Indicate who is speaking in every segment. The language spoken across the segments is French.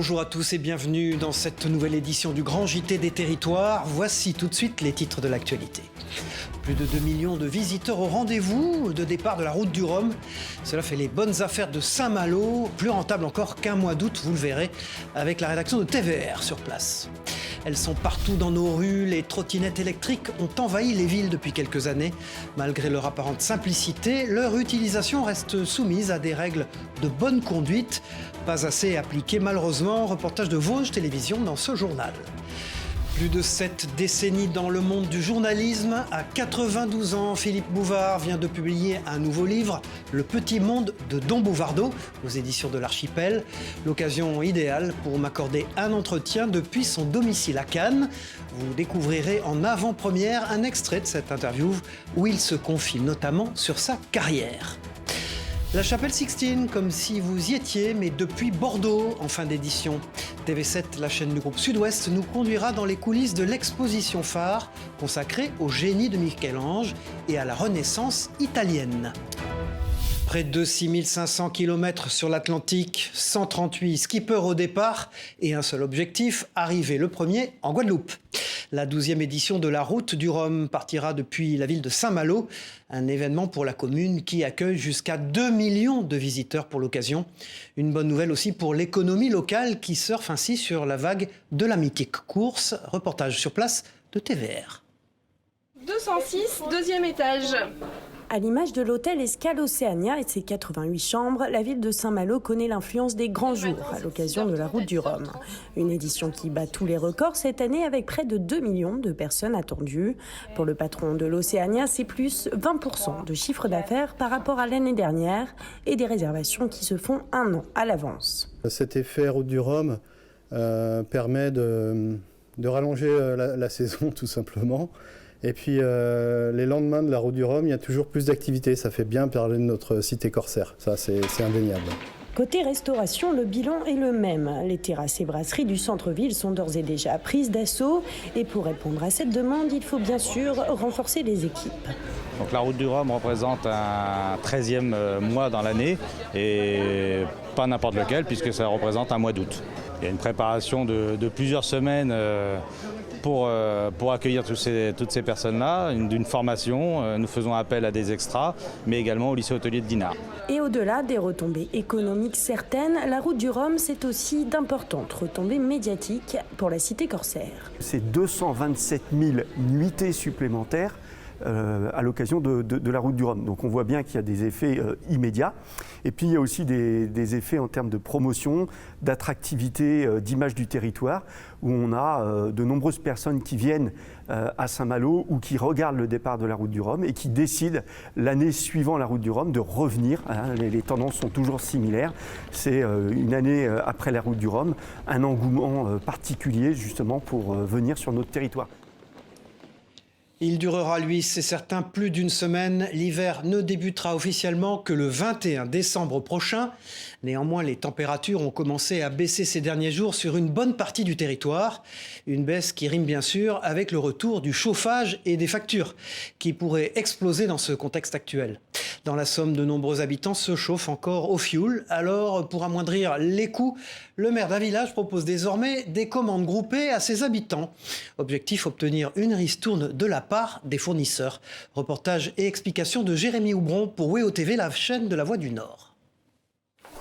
Speaker 1: Bonjour à tous et bienvenue dans cette nouvelle édition du Grand JT des Territoires. Voici tout de suite les titres de l'actualité. Plus de 2 millions de visiteurs au rendez-vous de départ de la route du Rhum. Cela fait les bonnes affaires de Saint-Malo, plus rentable encore qu'un mois d'août, vous le verrez, avec la rédaction de TVR sur place. Elles sont partout dans nos rues, les trottinettes électriques ont envahi les villes depuis quelques années. Malgré leur apparente simplicité, leur utilisation reste soumise à des règles de bonne conduite, pas assez appliquées malheureusement. Reportage de Vosges Télévision dans ce journal. Plus de 7 décennies dans le monde du journalisme. À 92 ans, Philippe Bouvard vient de publier un nouveau livre, Le Petit Monde de Don Bouvardeau, aux éditions de l'Archipel. L'occasion idéale pour m'accorder un entretien depuis son domicile à Cannes. Vous découvrirez en avant-première un extrait de cette interview où il se confie notamment sur sa carrière. La Chapelle Sixtine, comme si vous y étiez, mais depuis Bordeaux, en fin d'édition. TV7, la chaîne du groupe Sud-Ouest, nous conduira dans les coulisses de l'exposition phare consacrée au génie de Michel-Ange et à la Renaissance italienne. Près de 6500 km sur l'Atlantique, 138 skippers au départ et un seul objectif, arriver le premier en Guadeloupe. La 12e édition de la Route du Rhum partira depuis la ville de Saint-Malo, un événement pour la commune qui accueille jusqu'à 2 millions de visiteurs pour l'occasion. Une bonne nouvelle aussi pour l'économie locale qui surfe ainsi sur la vague de la mythique course. Reportage sur place de TVR.
Speaker 2: 206, deuxième étage.
Speaker 3: À l'image de l'hôtel Escale Océania et ses 88 chambres, la ville de Saint-Malo connaît l'influence des grands jours à l'occasion de la Route du Rhum. Une édition qui bat tous les records cette année avec près de 2 millions de personnes attendues. Pour le patron de l'Océania, c'est plus 20% de chiffre d'affaires par rapport à l'année dernière et des réservations qui se font un an à l'avance.
Speaker 4: Cet effet Route du Rhum permet de rallonger la saison tout simplement. Et puis les lendemains de la Route du Rhum, il y a toujours plus d'activités. Ça fait bien parler de notre cité corsaire. Ça, c'est indéniable.
Speaker 3: Côté restauration, le bilan est le même. Les terrasses et brasseries du centre-ville sont d'ores et déjà prises d'assaut. Et pour répondre à cette demande, il faut bien sûr renforcer les équipes.
Speaker 5: Donc la Route du Rhum représente un 13e mois dans l'année et pas n'importe lequel puisque ça représente un mois d'août. Il y a une préparation de plusieurs semaines pour accueillir toutes ces personnes-là, d'une formation. Nous faisons appel à des extras, mais également au lycée hôtelier de Dinard.
Speaker 3: Et au-delà des retombées économiques certaines, la Route du Rhum, c'est aussi d'importantes retombées médiatiques pour la cité corsaire.
Speaker 6: C'est 227 000 nuitées supplémentaires à l'occasion de la Route du Rhum. Donc on voit bien qu'il y a des effets immédiats. Et puis il y a aussi des effets en termes de promotion, d'attractivité, d'image du territoire, où on a de nombreuses personnes qui viennent à Saint-Malo ou qui regardent le départ de la Route du Rhum et qui décident l'année suivant la Route du Rhum de revenir. Les tendances sont toujours similaires. C'est une année après la Route du Rhum, un engouement particulier justement pour venir sur notre territoire.
Speaker 1: Il durera, lui, c'est certain, plus d'une semaine. L'hiver ne débutera officiellement que le 21 décembre prochain. Néanmoins, les températures ont commencé à baisser ces derniers jours sur une bonne partie du territoire. Une baisse qui rime bien sûr avec le retour du chauffage et des factures qui pourraient exploser dans ce contexte actuel. Dans la Somme, de nombreux habitants se chauffent encore au fioul. Alors, pour amoindrir les coûts, le maire d'un village propose désormais des commandes groupées à ses habitants. Objectif, obtenir une ristourne de la part des fournisseurs. Reportage et explication de Jérémy Houbron pour WEO TV, la chaîne de la Voix du Nord.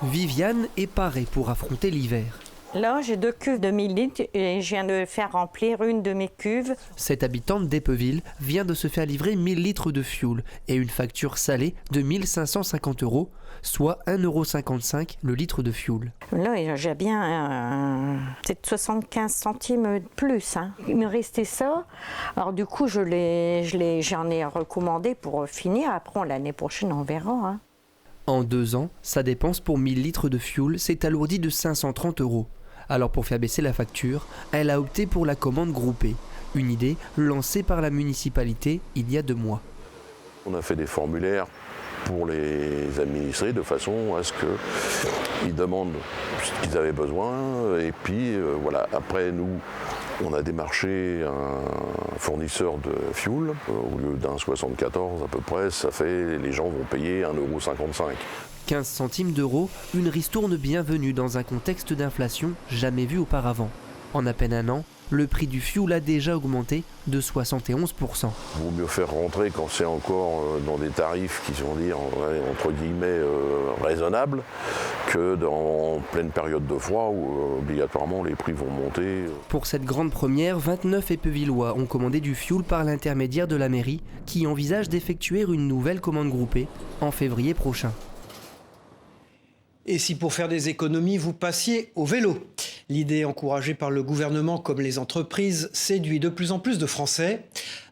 Speaker 7: Viviane est parée pour affronter l'hiver.
Speaker 8: Là, j'ai 2 cuves de 1000 litres et je viens de faire remplir une de mes cuves.
Speaker 7: Cette habitante d'Epeville vient de se faire livrer 1000 litres de fioul et une facture salée de 1550 €, soit 1,55 € le litre de fioul.
Speaker 8: Là, j'ai bien peut-être 75 centimes de plus. Il me restait ça. Alors du coup, j'en ai recommandé pour finir. Après, l'année prochaine, on verra.
Speaker 7: En 2 ans, sa dépense pour 1000 litres de fioul s'est alourdie de 530 €. Alors pour faire baisser la facture, elle a opté pour la commande groupée. Une idée lancée par la municipalité il y a 2 mois.
Speaker 9: On a fait des formulaires pour les administrés de façon à ce qu'ils demandent ce qu'ils avaient besoin. Et puis voilà, après nous, on a démarché un fournisseur de fioul. Au lieu d'un 74 à peu près, ça fait les gens vont payer 1,55 €.
Speaker 7: 15 centimes d'euros, une ristourne bienvenue dans un contexte d'inflation jamais vu auparavant. En à peine un an, le prix du fioul a déjà augmenté de 71%.
Speaker 9: Il vaut mieux faire rentrer quand c'est encore dans des tarifs qui sont entre guillemets raisonnables que en pleine période de froid où obligatoirement les prix vont monter.
Speaker 7: Pour cette grande première, 29 Épeuvillois ont commandé du fioul par l'intermédiaire de la mairie qui envisage d'effectuer une nouvelle commande groupée en février prochain.
Speaker 1: Et si pour faire des économies, vous passiez au vélo? L'idée encouragée par le gouvernement comme les entreprises séduit de plus en plus de Français.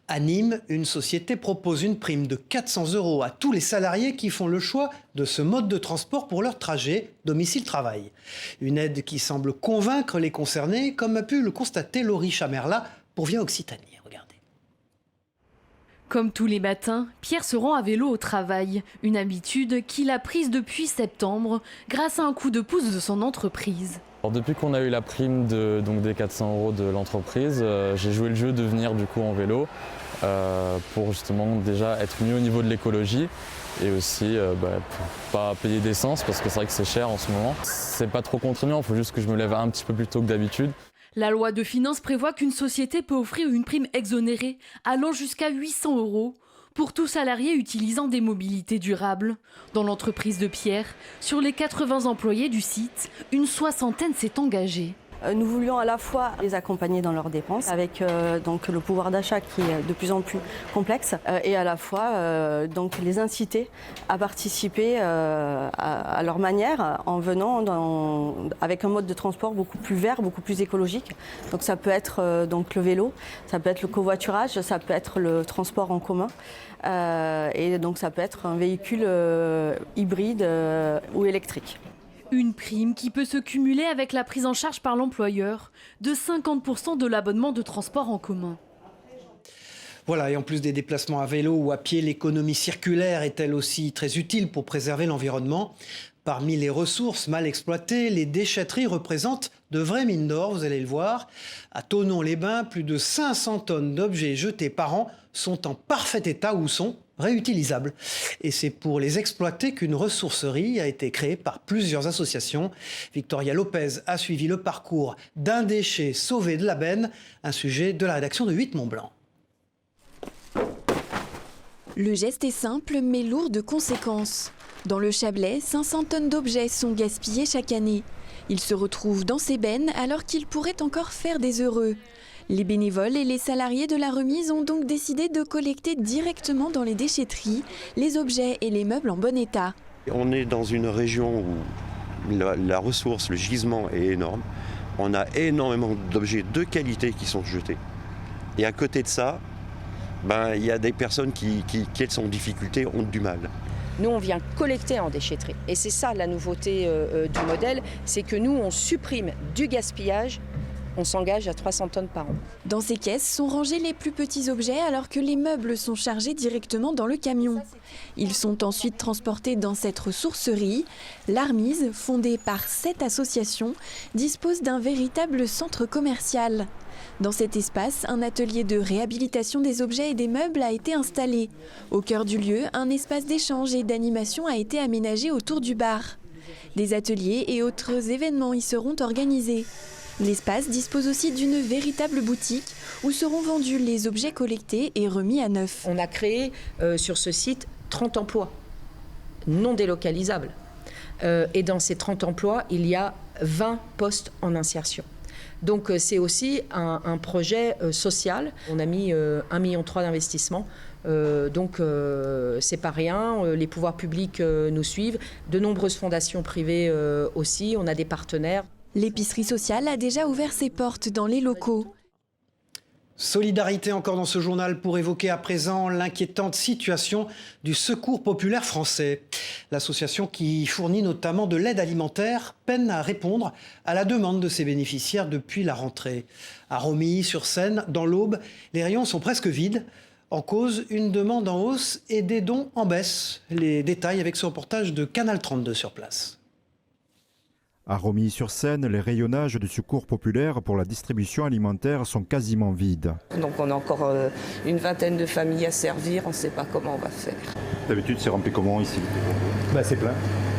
Speaker 1: À Nîmes, une société propose une prime de 400 € à tous les salariés qui font le choix de ce mode de transport pour leur trajet domicile-travail. Une aide qui semble convaincre les concernés, comme a pu le constater Laurie Chamerla pour Via Occitanie. Regardez.
Speaker 10: Comme tous les matins, Pierre se rend à vélo au travail, une habitude qu'il a prise depuis septembre grâce à un coup de pouce de son entreprise.
Speaker 11: Alors depuis qu'on a eu la prime des 400 € de l'entreprise, j'ai joué le jeu de venir du coup en vélo pour justement déjà être mieux au niveau de l'écologie et aussi pour pas payer d'essence parce que c'est vrai que c'est cher en ce moment. C'est pas trop contraignant, il faut juste que je me lève un petit peu plus tôt que d'habitude.
Speaker 10: La loi de finances prévoit qu'une société peut offrir une prime exonérée allant jusqu'à 800 € pour tout salarié utilisant des mobilités durables. Dans l'entreprise de Pierre, sur les 80 employés du site, une soixantaine s'est engagée.
Speaker 12: Nous voulions à la fois les accompagner dans leurs dépenses avec donc le pouvoir d'achat qui est de plus en plus complexe et à la fois donc les inciter à participer à leur manière en venant avec un mode de transport beaucoup plus vert, beaucoup plus écologique. Donc ça peut être donc le vélo, ça peut être le covoiturage, ça peut être le transport en commun et donc ça peut être un véhicule hybride ou électrique.
Speaker 10: Une prime qui peut se cumuler avec la prise en charge par l'employeur de 50% de l'abonnement de transport en commun.
Speaker 1: Voilà, et en plus des déplacements à vélo ou à pied, l'économie circulaire est elle aussi très utile pour préserver l'environnement. Parmi les ressources mal exploitées, les déchetteries représentent de vraies mines d'or, vous allez le voir. À Thonon-les-Bains, plus de 500 tonnes d'objets jetés par an sont en parfait état ou sont réutilisables. Et c'est pour les exploiter qu'une ressourcerie a été créée par plusieurs associations. Victoria Lopez a suivi le parcours d'un déchet sauvé de la benne, un sujet de la rédaction de 8 Mont-Blanc.
Speaker 13: Le geste est simple mais lourd de conséquences. Dans le Chablais, 500 tonnes d'objets sont gaspillés chaque année. Ils se retrouvent dans ces bennes alors qu'ils pourraient encore faire des heureux. Les bénévoles et les salariés de la remise ont donc décidé de collecter directement dans les déchetteries les objets et les meubles en bon état.
Speaker 14: On est dans une région où la ressource, le gisement est énorme. On a énormément d'objets de qualité qui sont jetés. Et à côté de ça, il y a des personnes qui elles sont en difficulté, ont du mal.
Speaker 15: Nous, on vient collecter en déchetterie. Et c'est ça la nouveauté du modèle, c'est que nous, on supprime du gaspillage. On s'engage à 300 tonnes par an.
Speaker 13: Dans ces caisses sont rangés les plus petits objets alors que les meubles sont chargés directement dans le camion. Ils sont ensuite transportés dans cette ressourcerie. L'Armise, fondée par 7 associations, dispose d'un véritable centre commercial. Dans cet espace, un atelier de réhabilitation des objets et des meubles a été installé. Au cœur du lieu, un espace d'échange et d'animation a été aménagé autour du bar. Des ateliers et autres événements y seront organisés. L'espace dispose aussi d'une véritable boutique où seront vendus les objets collectés et remis à neuf.
Speaker 15: On a créé sur ce site 30 emplois non délocalisables. Et dans ces 30 emplois, il y a 20 postes en insertion. Donc c'est aussi un projet social. On a mis 1,3 million d'investissement. Donc c'est pas rien. Les pouvoirs publics nous suivent. De nombreuses fondations privées aussi. On a des partenaires.
Speaker 13: L'épicerie sociale a déjà ouvert ses portes dans les locaux.
Speaker 1: Solidarité encore dans ce journal pour évoquer à présent l'inquiétante situation du Secours populaire français. L'association qui fournit notamment de l'aide alimentaire peine à répondre à la demande de ses bénéficiaires depuis la rentrée. À Romilly-sur-Seine, dans l'Aube, les rayons sont presque vides. En cause, une demande en hausse et des dons en baisse. Les détails avec ce reportage de Canal 32 sur place.
Speaker 16: À Romilly-sur-Seine, les rayonnages du Secours populaire pour la distribution alimentaire sont quasiment vides.
Speaker 17: Donc on a encore une vingtaine de familles à servir, on ne sait pas comment on va faire.
Speaker 16: D'habitude, c'est rempli comment ici ?
Speaker 18: C'est plein.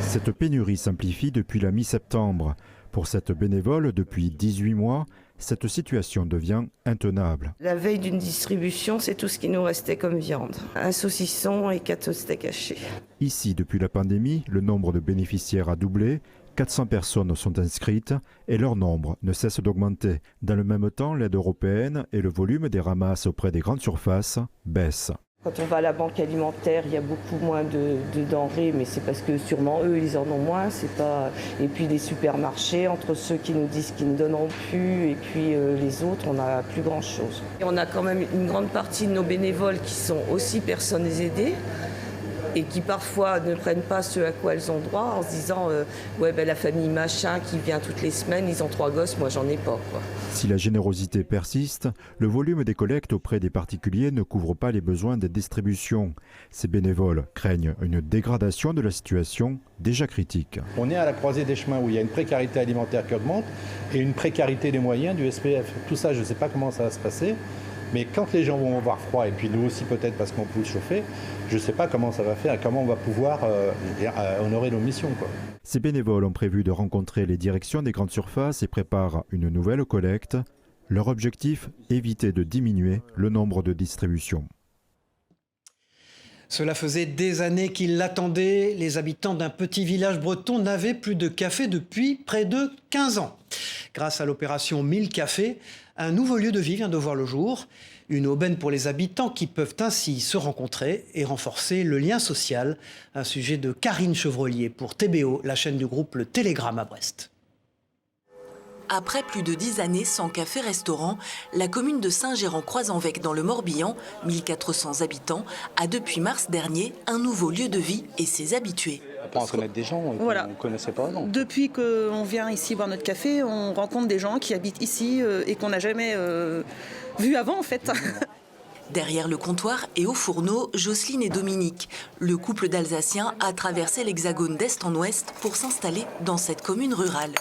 Speaker 16: Cette pénurie s'amplifie depuis la mi-septembre. Pour cette bénévole, depuis 18 mois, cette situation devient intenable.
Speaker 17: La veille d'une distribution, c'est tout ce qui nous restait comme viande. Un saucisson et 4 steaks hachés.
Speaker 16: Ici, depuis la pandémie, le nombre de bénéficiaires a doublé. 400 personnes sont inscrites et leur nombre ne cesse d'augmenter. Dans le même temps, l'aide européenne et le volume des ramasses auprès des grandes surfaces baissent.
Speaker 17: Quand on va à la banque alimentaire, il y a beaucoup moins de denrées, mais c'est parce que sûrement eux, ils en ont moins. Et puis les supermarchés, entre ceux qui nous disent qu'ils ne donneront plus et puis les autres, on n'a plus grand-chose. Et on a quand même une grande partie de nos bénévoles qui sont aussi personnes aidées et qui parfois ne prennent pas ce à quoi elles ont droit en se disant la famille machin qui vient toutes les semaines, ils ont 3 gosses, moi j'en ai pas, quoi.
Speaker 16: Si la générosité persiste, le volume des collectes auprès des particuliers ne couvre pas les besoins des distributions. Ces bénévoles craignent une dégradation de la situation déjà critique.
Speaker 18: On est à la croisée des chemins où il y a une précarité alimentaire qui augmente et une précarité des moyens du SPF. Tout ça, je ne sais pas comment ça va se passer. Mais quand les gens vont avoir froid, et puis nous aussi peut-être parce qu'on peut le chauffer, je ne sais pas comment ça va faire, comment on va pouvoir honorer nos missions, quoi.
Speaker 16: Ces bénévoles ont prévu de rencontrer les directions des grandes surfaces et préparent une nouvelle collecte. Leur objectif, éviter de diminuer le nombre de distributions.
Speaker 1: Cela faisait des années qu'ils l'attendaient. Les habitants d'un petit village breton n'avaient plus de café depuis près de 15 ans. Grâce à l'opération 1000 cafés, un nouveau lieu de vie vient de voir le jour. Une aubaine pour les habitants qui peuvent ainsi se rencontrer et renforcer le lien social. Un sujet de Karine Chevrelier pour TBO, la chaîne du groupe Le Télégramme à Brest.
Speaker 19: Après plus de 10 années sans café-restaurant, la commune de Saint-Gérand-Croisenvec dans le Morbihan, 1400 habitants, a depuis mars dernier un nouveau lieu de vie et ses habitués.
Speaker 20: On apprend à connaître des gens qu'on ne connaissait pas avant.
Speaker 21: Depuis qu'on vient ici boire notre café, on rencontre des gens qui habitent ici et qu'on n'a jamais vu avant en fait.
Speaker 19: Derrière le comptoir et au fourneau, Jocelyne et Dominique. Le couple d'Alsaciens a traversé l'Hexagone d'est en ouest pour s'installer dans cette commune rurale.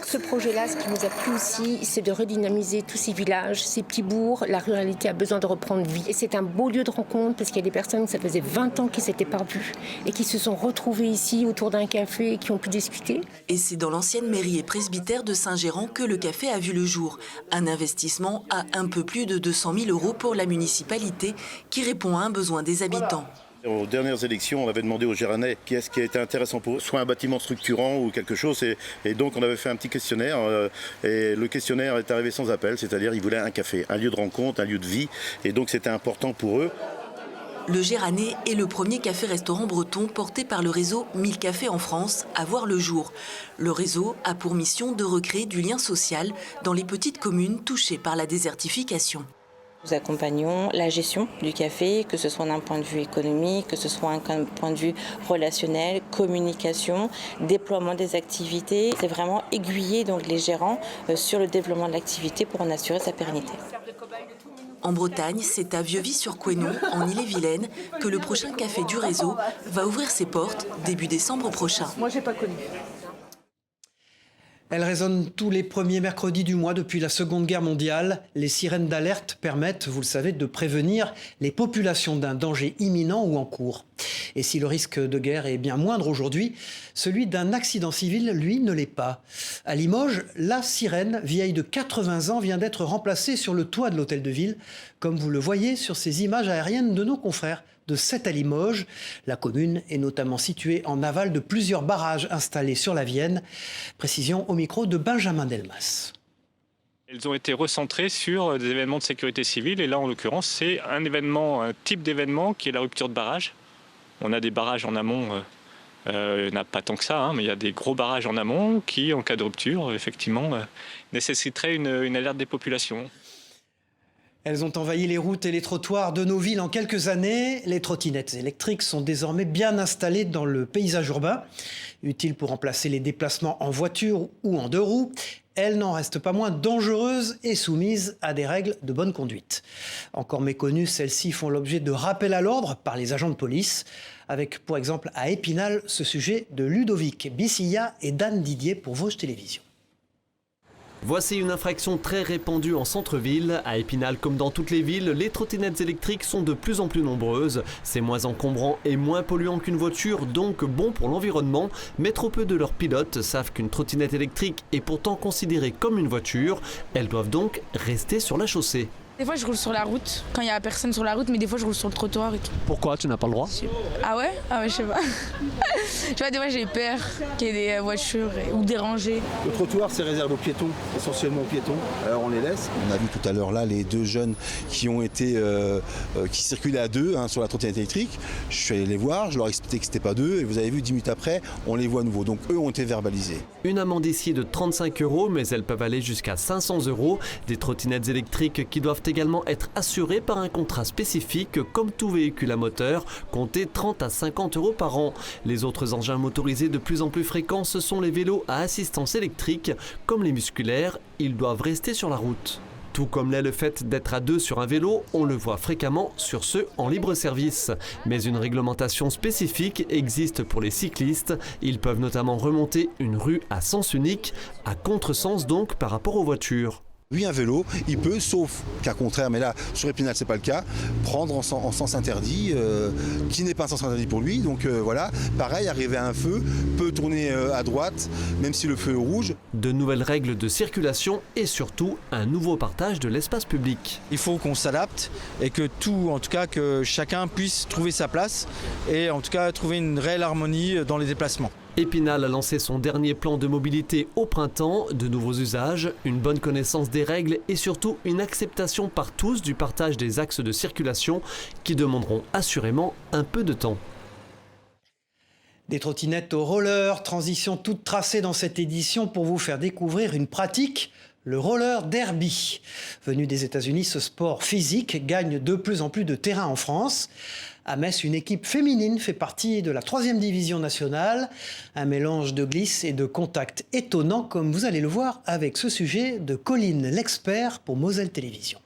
Speaker 22: Ce projet-là, ce qui nous a plu aussi, c'est de redynamiser tous ces villages, ces petits bourgs. La ruralité a besoin de reprendre vie. Et c'est un beau lieu de rencontre parce qu'il y a des personnes, ça faisait 20 ans qu'ils ne s'étaient pas vues et qui se sont retrouvées ici autour d'un café et qui ont pu discuter.
Speaker 19: Et c'est dans l'ancienne mairie et presbytère de Saint-Gérand que le café a vu le jour. Un investissement à un peu plus de 200 000 € pour la municipalité qui répond à un besoin des habitants.
Speaker 23: Aux dernières élections, on avait demandé aux Géranais qu'est-ce qui était intéressant pour eux, soit un bâtiment structurant ou quelque chose. Et donc on avait fait un petit questionnaire et le questionnaire est arrivé sans appel, c'est-à-dire ils voulaient un café, un lieu de rencontre, un lieu de vie. Et donc c'était important pour eux.
Speaker 19: Le Géranais est le premier café-restaurant breton porté par le réseau 1000 cafés en France à voir le jour. Le réseau a pour mission de recréer du lien social dans les petites communes touchées par la désertification.
Speaker 24: Nous accompagnons la gestion du café, que ce soit d'un point de vue économique, que ce soit d'un point de vue relationnel, communication, déploiement des activités. C'est vraiment aiguiller donc les gérants sur le développement de l'activité pour en assurer sa pérennité.
Speaker 19: En Bretagne, c'est à Vieux-Vy-sur-Couesnon, en Ille-et-Vilaine, que le prochain café du réseau va ouvrir ses portes début décembre prochain.
Speaker 21: Moi, j'ai pas connu.
Speaker 1: Elle résonne tous les premiers mercredis du mois depuis la Seconde Guerre mondiale. Les sirènes d'alerte permettent, vous le savez, de prévenir les populations d'un danger imminent ou en cours. Et si le risque de guerre est bien moindre aujourd'hui, celui d'un accident civil, lui, ne l'est pas. À Limoges, la sirène, vieille de 80 ans, vient d'être remplacée sur le toit de l'hôtel de ville, comme vous le voyez sur ces images aériennes de nos confrères de Sète à Limoges. La commune est notamment située en aval de plusieurs barrages installés sur la Vienne. Précision au micro de Benjamin Delmas.
Speaker 25: Elles ont été recentrées sur des événements de sécurité civile et là en l'occurrence c'est un type d'événement qui est la rupture de barrage. On a des barrages en amont, il n'y en a pas tant que ça, mais il y a des gros barrages en amont qui en cas de rupture effectivement nécessiteraient une alerte des populations.
Speaker 1: Elles ont envahi les routes et les trottoirs de nos villes en quelques années. Les trottinettes électriques sont désormais bien installées dans le paysage urbain. Utiles pour remplacer les déplacements en voiture ou en 2 roues, elles n'en restent pas moins dangereuses et soumises à des règles de bonne conduite. Encore méconnues, celles-ci font l'objet de rappels à l'ordre par les agents de police. Avec, pour exemple, à Épinal, ce sujet de Ludovic Bissilla et d'Anne Didier pour Vosges Télévisions.
Speaker 2: Voici une infraction très répandue en centre-ville. À Épinal, comme dans toutes les villes, les trottinettes électriques sont de plus en plus nombreuses. C'est moins encombrant et moins polluant qu'une voiture, donc bon pour l'environnement. Mais trop peu de leurs pilotes savent qu'une trottinette électrique est pourtant considérée comme une voiture. Elles doivent donc rester sur la chaussée.
Speaker 3: Des fois je roule sur la route, quand il n'y a personne sur la route, mais des fois je roule sur le trottoir et tout.
Speaker 2: Pourquoi tu n'as pas le droit?
Speaker 3: Ah ouais, je sais pas. Tu vois, des fois j'ai peur qu'il y ait des voitures ou des rangées.
Speaker 20: Le trottoir c'est réservé aux piétons, essentiellement aux piétons, alors on les laisse.
Speaker 4: On a vu tout à l'heure là les deux jeunes qui ont été, qui circulaient à deux sur la trottinette électrique. Je suis allé les voir, je leur ai expliqué que c'était pas deux et vous avez vu 10 minutes après, on les voit à nouveau. Donc eux ont été verbalisés.
Speaker 2: Une amende ici de 35 €, mais elles peuvent aller jusqu'à 500 €. Des trottinettes électriques qui doivent également être assurées par un contrat spécifique. Comme tout véhicule à moteur, comptez 30 à 50 € par an. Les autres engins motorisés de plus en plus fréquents, ce sont les vélos à assistance électrique. Comme les musculaires, ils doivent rester sur la route. Tout comme l'est le fait d'être à deux sur un vélo, on le voit fréquemment sur ceux en libre service. Mais une réglementation spécifique existe pour les cyclistes. Ils peuvent notamment remonter une rue à sens unique, à contresens donc par rapport aux voitures.
Speaker 4: Oui, un vélo, il peut, sauf cas contraire, mais là, sur Épinal, c'est pas le cas, prendre en sens interdit, qui n'est pas un sens interdit pour lui. Donc voilà, pareil, arriver à un feu, peut tourner à droite, même si le feu est rouge.
Speaker 2: De nouvelles règles de circulation et surtout un nouveau partage de l'espace public.
Speaker 5: Il faut qu'on s'adapte et que que chacun puisse trouver sa place et en tout cas trouver une réelle harmonie dans les déplacements.
Speaker 2: Épinal a lancé son dernier plan de mobilité au printemps, de nouveaux usages, une bonne connaissance des règles et surtout une acceptation par tous du partage des axes de circulation qui demanderont assurément un peu de temps.
Speaker 1: Des trottinettes au roller, transition toute tracée dans cette édition pour vous faire découvrir une pratique, le roller derby. Venu des États-Unis, ce sport physique gagne de plus en plus de terrain en France. À Metz, une équipe féminine fait partie de la 3e division nationale. Un mélange de glisse et de contact étonnant, comme vous allez le voir avec ce sujet de Colline l'expert pour Moselle Télévision.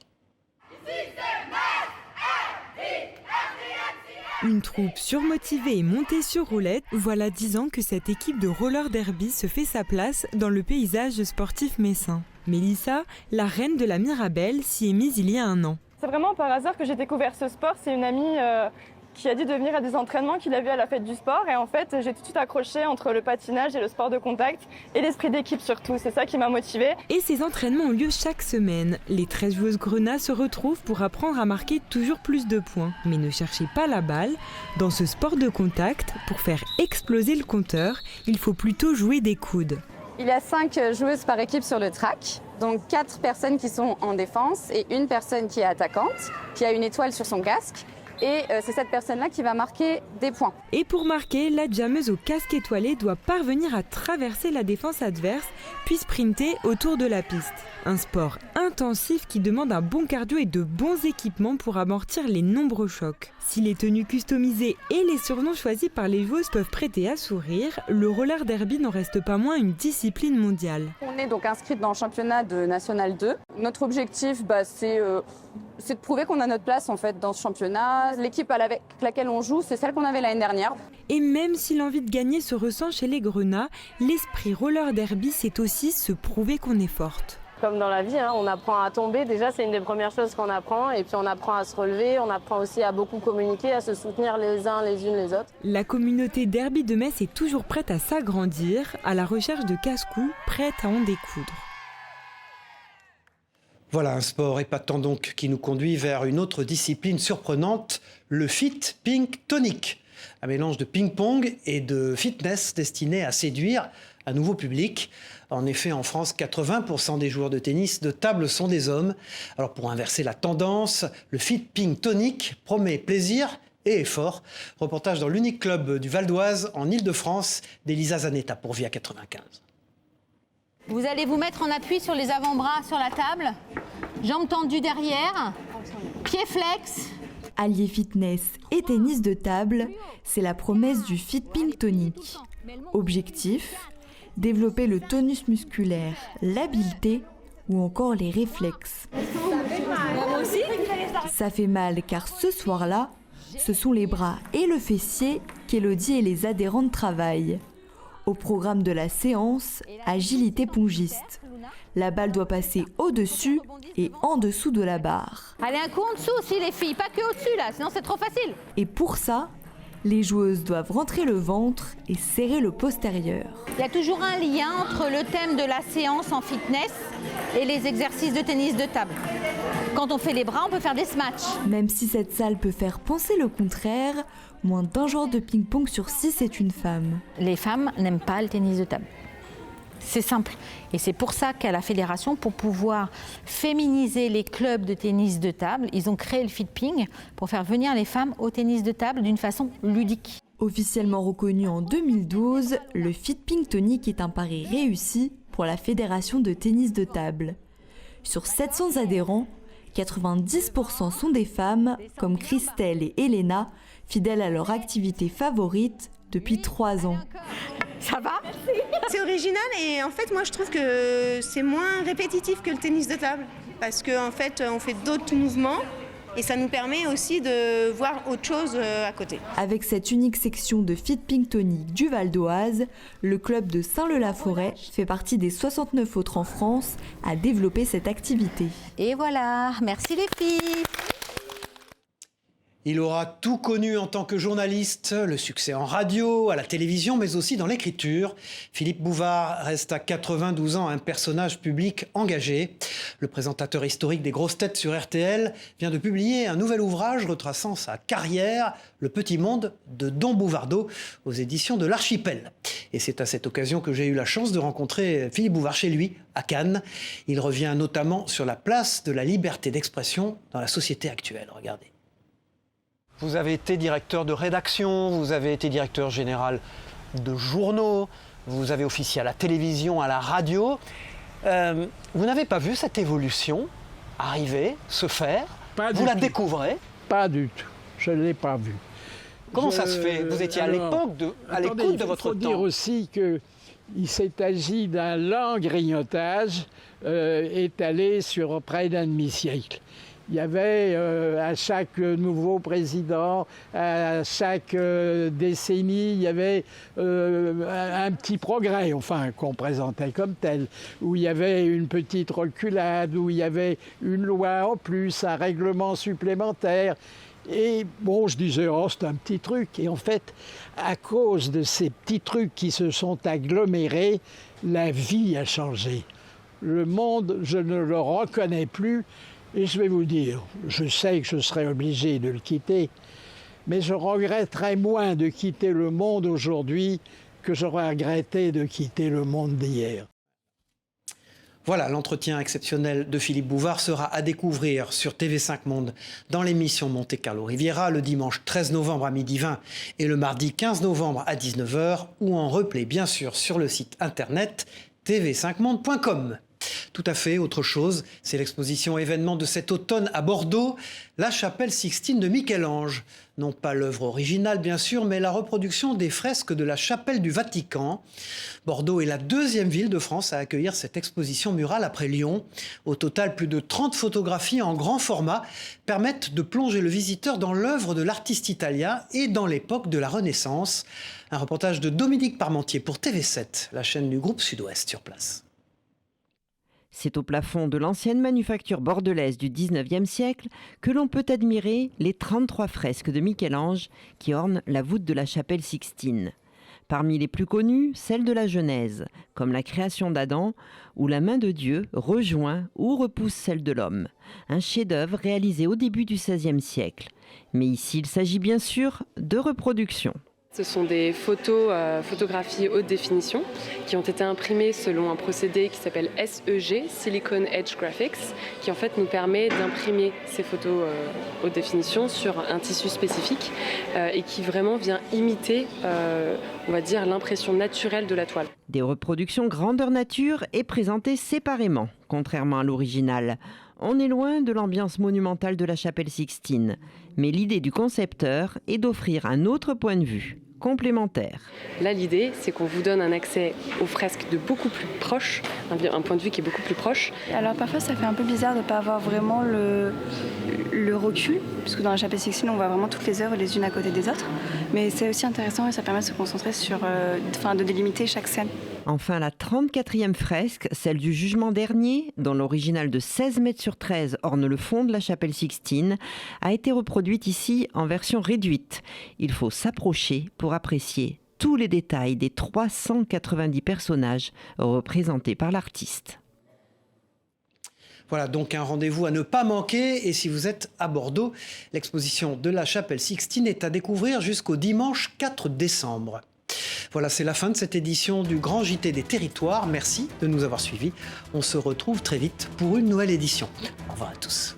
Speaker 6: Une troupe surmotivée et montée sur roulette, voilà 10 ans que cette équipe de roller derby se fait sa place dans le paysage sportif messin. Mélissa, la reine de la Mirabelle, s'y est mise il y a 1 an.
Speaker 26: C'est vraiment par hasard que j'ai découvert ce sport. C'est une amie qui a dit de venir à des entraînements qu'il a vu à la fête du sport. Et en fait, j'ai tout de suite accroché entre le patinage et le sport de contact et l'esprit d'équipe surtout. C'est ça qui m'a motivée.
Speaker 6: Et ces entraînements ont lieu chaque semaine. Les 13 joueuses grenats se retrouvent pour apprendre à marquer toujours plus de points. Mais ne cherchez pas la balle. Dans ce sport de contact, pour faire exploser le compteur, il faut plutôt jouer des coudes.
Speaker 27: Il y a 5 joueuses par équipe sur le track. Donc 4 personnes qui sont en défense et une personne qui est attaquante, qui a une étoile sur son casque. Et c'est cette personne-là qui va marquer des points.
Speaker 6: Et pour marquer, la jammeuse au casque étoilé doit parvenir à traverser la défense adverse, puis sprinter autour de la piste. Un sport intensif qui demande un bon cardio et de bons équipements pour amortir les nombreux chocs. Si les tenues customisées et les surnoms choisis par les joueuses peuvent prêter à sourire, le roller derby n'en reste pas moins une discipline mondiale.
Speaker 27: On est donc inscrite dans le championnat de National 2. Notre objectif, c'est de prouver qu'on a notre place en fait dans ce championnat. L'équipe avec laquelle on joue, c'est celle qu'on avait l'année dernière.
Speaker 6: Et même si l'envie de gagner se ressent chez les grenats, l'esprit roller derby, c'est aussi se prouver qu'on est forte.
Speaker 27: Comme dans la vie, on apprend à tomber. Déjà, c'est une des premières choses qu'on apprend. Et puis, on apprend à se relever. On apprend aussi à beaucoup communiquer, à se soutenir les uns les unes les autres.
Speaker 6: La communauté derby de Metz est toujours prête à s'agrandir, à la recherche de casse-cou, prête à en découdre.
Speaker 1: Voilà un sport épatant donc qui nous conduit vers une autre discipline surprenante, le Fit Pink Tonic. Un mélange de ping-pong et de fitness destiné à séduire un nouveau public. En effet, en France, 80% des joueurs de tennis de table sont des hommes. Alors pour inverser la tendance, le Fit Pink Tonic promet plaisir et effort. Reportage dans l'unique club du Val d'Oise en Ile-de-France d'Elisa Zanetta pour Via 95.
Speaker 28: Vous allez vous mettre en appui sur les avant-bras sur la table, jambes tendues derrière, pieds flex.
Speaker 29: Allier fitness et tennis de table, c'est la promesse du Fit Pink Tonic. Objectif, développer le tonus musculaire, l'habileté ou encore les réflexes. Ça fait mal car ce soir-là, ce sont les bras et le fessier qu'Élodie et les adhérentes travaillent. Au programme de la séance, agilité pongiste. La balle doit passer au-dessus et en dessous de la barre.
Speaker 28: Allez, un coup en dessous aussi les filles, pas que au-dessus là, sinon c'est trop facile.
Speaker 29: Et pour ça, les joueuses doivent rentrer le ventre et serrer le postérieur.
Speaker 28: Il y a toujours un lien entre le thème de la séance en fitness et les exercices de tennis de table. Quand on fait les bras, on peut faire des smatchs.
Speaker 29: Même si cette salle peut faire penser le contraire, moins d'un joueur de ping-pong sur 6 est une femme.
Speaker 28: Les femmes n'aiment pas le tennis de table. C'est simple. Et c'est pour ça qu'à la fédération, pour pouvoir féminiser les clubs de tennis de table, ils ont créé le FitPing pour faire venir les femmes au tennis de table d'une façon ludique.
Speaker 29: Officiellement reconnu en 2012, le FitPing Tonic est un pari réussi pour la fédération de tennis de table. Sur 700 adhérents, 90% sont des femmes, comme Christelle et Elena, fidèles à leur activité favorite depuis 3 ans.
Speaker 28: Ça va?
Speaker 7: C'est original et en fait moi je trouve que c'est moins répétitif que le tennis de table parce qu'en fait on fait d'autres mouvements et ça nous permet aussi de voir autre chose à côté.
Speaker 29: Avec cette unique section de FitPing Tonic du Val d'Oise, le club de Saint-Leu-la-Forêt fait partie des 69 autres en France à développer cette activité.
Speaker 28: Et voilà, merci les filles.
Speaker 1: Il aura tout connu en tant que journaliste, le succès en radio, à la télévision, mais aussi dans l'écriture. Philippe Bouvard reste à 92 ans un personnage public engagé. Le présentateur historique des grosses têtes sur RTL vient de publier un nouvel ouvrage retraçant sa carrière, Le Petit Monde de Don Bouvardeau, aux éditions de l'Archipel. Et c'est à cette occasion que j'ai eu la chance de rencontrer Philippe Bouvard chez lui, à Cannes. Il revient notamment sur la place de la liberté d'expression dans la société actuelle. Regardez. Vous avez été directeur de rédaction, vous avez été directeur général de journaux, vous avez officié à la télévision, à la radio. Vous n'avez pas vu cette évolution arriver, se faire? Vous la découvrez?
Speaker 8: Pas du tout, je ne l'ai pas vue.
Speaker 1: Comment ça se fait? Vous étiez à l'époque à l'écoute de votre temps.
Speaker 8: Il faut dire aussi qu'il s'est agi d'un lent grignotage étalé sur près d'un demi-siècle. Il y avait à chaque nouveau président, à chaque décennie, il y avait un petit progrès, enfin, qu'on présentait comme tel, où il y avait une petite reculade, où il y avait une loi en plus, un règlement supplémentaire. Et bon, je disais, oh, c'est un petit truc. Et en fait, à cause de ces petits trucs qui se sont agglomérés, la vie a changé. Le monde, je ne le reconnais plus. Et je vais vous dire, je sais que je serai obligé de le quitter, mais je regretterais moins de quitter le monde aujourd'hui que j'aurais regretté de quitter le monde d'hier.
Speaker 1: Voilà, l'entretien exceptionnel de Philippe Bouvard sera à découvrir sur TV5 Monde dans l'émission Monte Carlo Riviera le dimanche 13 novembre à 12h20 et le mardi 15 novembre à 19h ou en replay bien sûr sur le site internet tv5monde.com. Tout à fait, autre chose, c'est l'exposition événement de cet automne à Bordeaux, la chapelle Sixtine de Michel-Ange. Non pas l'œuvre originale bien sûr, mais la reproduction des fresques de la chapelle du Vatican. Bordeaux est la deuxième ville de France à accueillir cette exposition murale après Lyon. Au total, plus de 30 photographies en grand format permettent de plonger le visiteur dans l'œuvre de l'artiste italien et dans l'époque de la Renaissance. Un reportage de Dominique Parmentier pour TV7, la chaîne du groupe Sud-Ouest sur place.
Speaker 9: C'est au plafond de l'ancienne manufacture bordelaise du XIXe siècle que l'on peut admirer les 33 fresques de Michel-Ange qui ornent la voûte de la chapelle Sixtine. Parmi les plus connues, celle de la Genèse, comme la création d'Adam, où la main de Dieu rejoint ou repousse celle de l'homme. Un chef-d'œuvre réalisé au début du XVIe siècle. Mais ici, il s'agit bien sûr de reproduction.
Speaker 10: Ce sont des photographies haute définition qui ont été imprimées selon un procédé qui s'appelle SEG, Silicon Edge Graphics, qui en fait nous permet d'imprimer ces photos haute définition sur un tissu spécifique et qui vraiment vient imiter, on va dire, l'impression naturelle de la toile.
Speaker 9: Des reproductions grandeur nature et présentées séparément, contrairement à l'original. On est loin de l'ambiance monumentale de la chapelle Sixtine, mais l'idée du concepteur est d'offrir un autre point de vue, complémentaire.
Speaker 10: Là, l'idée, c'est qu'on vous donne un accès aux fresques de beaucoup plus proche, un point de vue qui est beaucoup plus proche.
Speaker 11: Alors parfois, ça fait un peu bizarre de ne pas avoir vraiment le recul, puisque dans la chapelle Sixtine, on voit vraiment toutes les œuvres les unes à côté des autres. Mais c'est aussi intéressant et ça permet de se concentrer sur, de délimiter chaque scène.
Speaker 9: Enfin, la 34e fresque, celle du jugement dernier, dont l'original de 16 mètres sur 13 orne le fond de la chapelle Sixtine, a été reproduite ici en version réduite. Il faut s'approcher pour apprécier tous les détails des 390 personnages représentés par l'artiste.
Speaker 1: Voilà donc un rendez-vous à ne pas manquer. Et si vous êtes à Bordeaux, l'exposition de la chapelle Sixtine est à découvrir jusqu'au dimanche 4 décembre. Voilà, c'est la fin de cette édition du Grand JT des Territoires. Merci de nous avoir suivis. On se retrouve très vite pour une nouvelle édition. Au revoir à tous.